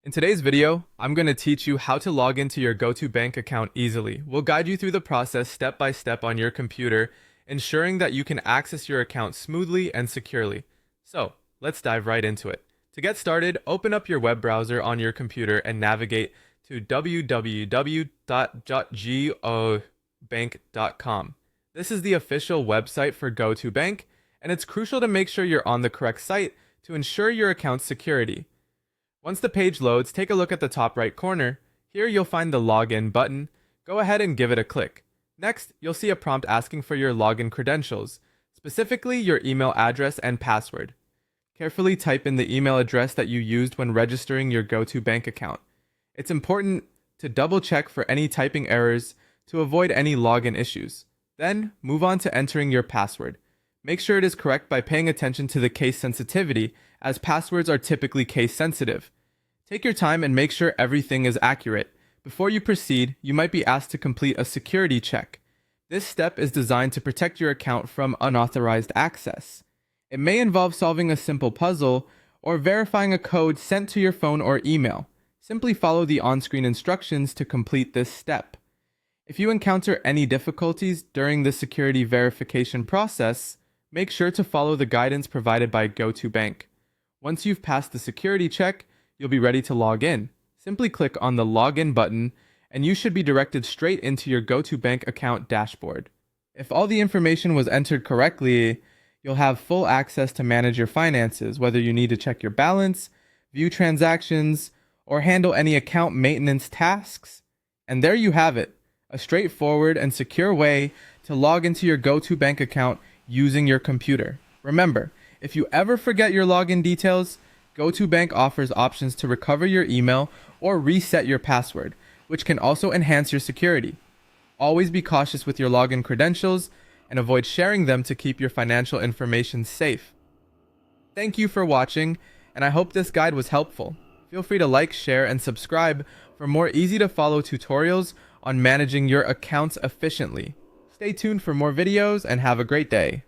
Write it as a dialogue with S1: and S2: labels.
S1: In today's video, I'm going to teach you how to log into your Go2bank account easily. We'll guide you through the process step by step on your computer, ensuring that you can access your account smoothly and securely. So, let's dive right into it. To get started, open up your web browser on your computer and navigate to www.go2bank.com. This is the official website for Go2bank, and it's crucial to make sure you're on the correct site to ensure your account's security. Once the page loads, take a look at the top right corner. Here you'll find the login button. Go ahead and give it a click. Next, you'll see a prompt asking for your login credentials, specifically your email address and password. Carefully type in the email address that you used when registering your Go2bank account. It's important to double check for any typing errors to avoid any login issues. Then, move on to entering your password. Make sure it is correct by paying attention to the case sensitivity, as passwords are typically case sensitive. Take your time and make sure everything is accurate. Before you proceed, you might be asked to complete a security check. This step is designed to protect your account from unauthorized access. It may involve solving a simple puzzle or verifying a code sent to your phone or email. Simply follow the on-screen instructions to complete this step. If you encounter any difficulties during the security verification process, make sure to follow the guidance provided by Go2bank. Once you've passed the security check, you'll be ready to log in. Simply click on the login button, and you should be directed straight into your Go2bank account dashboard. If all the information was entered correctly, you'll have full access to manage your finances, whether you need to check your balance, view transactions, or handle any account maintenance tasks. And there you have it, a straightforward and secure way to log into your Go2bank account using your computer. Remember, if you ever forget your login details, Go2bank offers options to recover your email or reset your password, which can also enhance your security. Always be cautious with your login credentials and avoid sharing them to keep your financial information safe. Thank you for watching, and I hope this guide was helpful. Feel free to like, share, and subscribe for more easy-to-follow tutorials on managing your accounts efficiently. Stay tuned for more videos and have a great day.